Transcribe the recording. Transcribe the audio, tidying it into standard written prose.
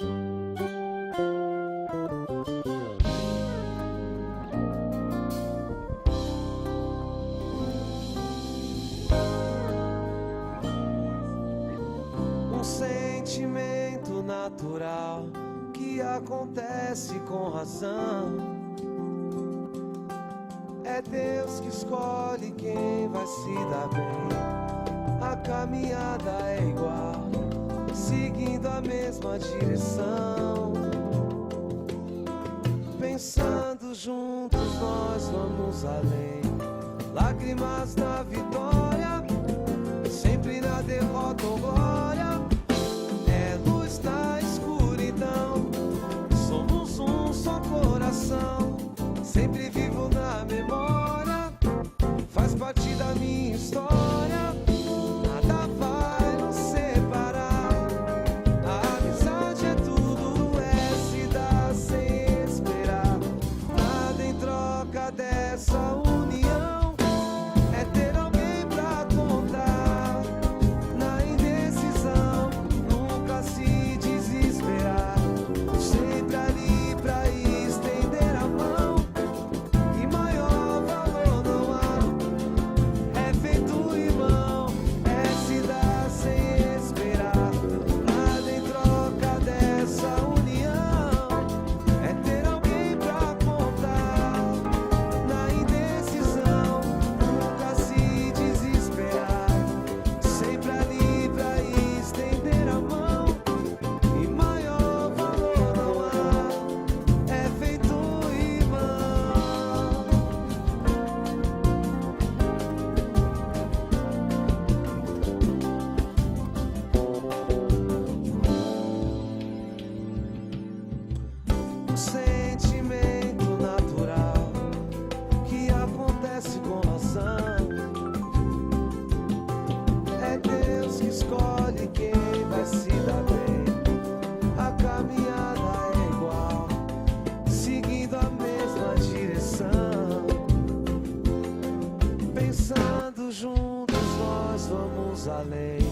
Um sentimento natural que acontece com razão. É Deus que escolhe quem vai se dar bem. A caminhada é igual, seguindo a mesma direção. Pensando juntos nós vamos além. Lágrimas na vitória, sempre na derrota ou glória. É luz na escuridão, somos um só coração. Sempre vivo na memória, faz parte da minha história. Nada vai nos separar. A amizade é tudo, é se dar sem esperar. Nada em troca dessa união, é ter alguém pra contar. Na indecisão, nunca se desesperar. Sempre ali pra estender a mão. E maior valor não há. É feito irmão, é se dar sem esperar. Nada em troca dessa união, é ter alguém pra contar. Na indecisão, nunca se desesperar. Sempre ali pra estender a mão. E maior valor não há. É feito irmão. Um sentimento natural que acontece com razão. É Deus que escolhe quem vai se dar bem. A caminhada é igual, seguindo a mesma direção. Pensando juntos nós vamos além.